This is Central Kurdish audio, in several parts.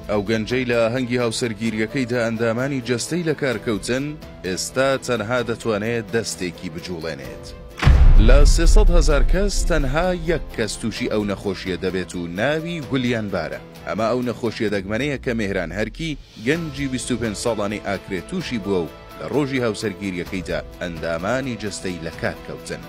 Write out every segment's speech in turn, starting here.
ئەو گەنجەی لە ئاهەنگی هاوسەرگیریەکەیدا ئەندامانی جەستەی لە کارکەوتن ئێستا تەنها دەتوانێت دەستێکی بجوڵێنێت. لە 300,000 کەس تەنها یەک کەس تووشی ئەو نەخۆشیە دەبێت و ناوی گولیانبارە. ئەمە ئەو نەخۆشیە دەگمەنەیە کە میهران هەرکی گەنجی 25 ساڵانەی ئاکرێت تووشی بووە و لە ڕۆژی هاوسەرگیریەکەیدا ئەندامانی جەستەی لە کارکەوتن.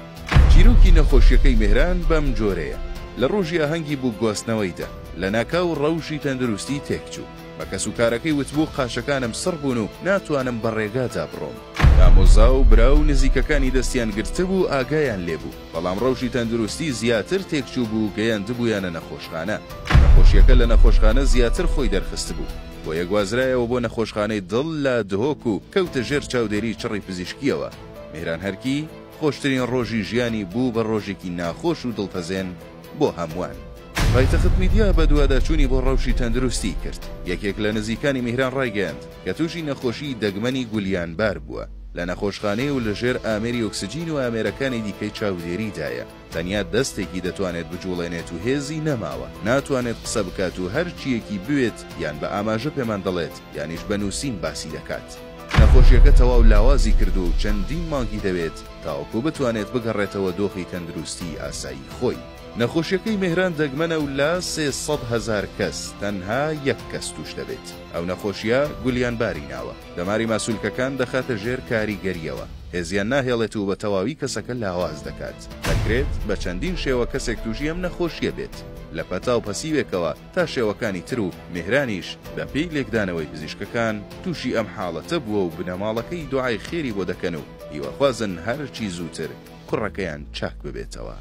چیرۆکی نەخۆشیەکەی میهران بەم جۆرەیە. لە ڕۆژی ئاهەنگی بوو گواستنەوەیدا لە ناکاو ڕەوشی تەندروستی تێکچوو. بە کەسوکارەکەی وتبوو قاشەکانم سڕ بوون و ناتوانم بەڕێگادا بڕۆم. ئامۆزا و برا و نزیکەکانی دەستیان گرتبوو ئاگایان لێبوو، بەڵام ڕەوشی تەندروستی زیاتر تێکچوو بوو گەیاندبوویانە نەخۆشخانە. نەخۆشیەکە لە نەخۆشخانە زیاتر خۆی دەرخست بوو، بۆ یەکوازرایەوە بۆ نەخۆشخانەی دڵ لە دهۆک و کەوتە ژێر چاودێری چڕی پزیشکیەوە. میهران هەرکی خۆشترین ڕۆژی ژیانی بوو بە ڕۆژێکی ناخۆش و دڵپەزێن بۆ هەمووان. پایتەخت میدیا بە دوواداچوونی بۆ ڕەوشی تەندروستی کرد. یەکێک لە نزیکانی میهران ڕایگەیاند کە تووشی نەخۆشی دەگمەنی گولیانبار بووە. لە نەخۆشخانەی و لەژێر ئامێری ئۆکسجین و ئامێرەکانی دیکەی چاودێریدایە. تەنیا دەستێکی دەتوانێت بجوڵێنێت و هێزی نەماوە. ناتوانێت قسە بکات و هەر چیەکی بوێت یان بە ئاماژە پێمان دەڵێت یانیش بە نووسین باسی دەکات. نەخۆشیەکە تەواو لاوازی کرد و چەندین مانگی دەوێت تاوەکو بتوانێت بگەڕێتەوە دۆخی تەندروستی ئاسایی خۆی. نەخۆشیەکەی میهران دەگمەنە و لە 300,000 کەس تەنها یەک کەس توش دەبێت. ئەو نەخۆشیە گولیانباری ناوە. دەماری ماسوولکەکان دەخاتە ژێر کاریگەریەوە. هێزیان ناهێڵێت و بە تەواوی کەسەکە لاواز دەکات. دەکرێت بە چەندین شێوە کەسێک تووشی ئەم نەخۆشیە بێت، لە پەتا و پەسیوێکەوە تا شێوەکانی تر و میهرانیش بە پێی لێکدانەوەی پزیشکەکان تووشی ئەم حاڵەتە بووە و بنەماڵەکەی دوعای خێری بۆ دەکەن و هیوەخوازن هەرچی زووتر کوڕەکەیان چاک ببێتەوە.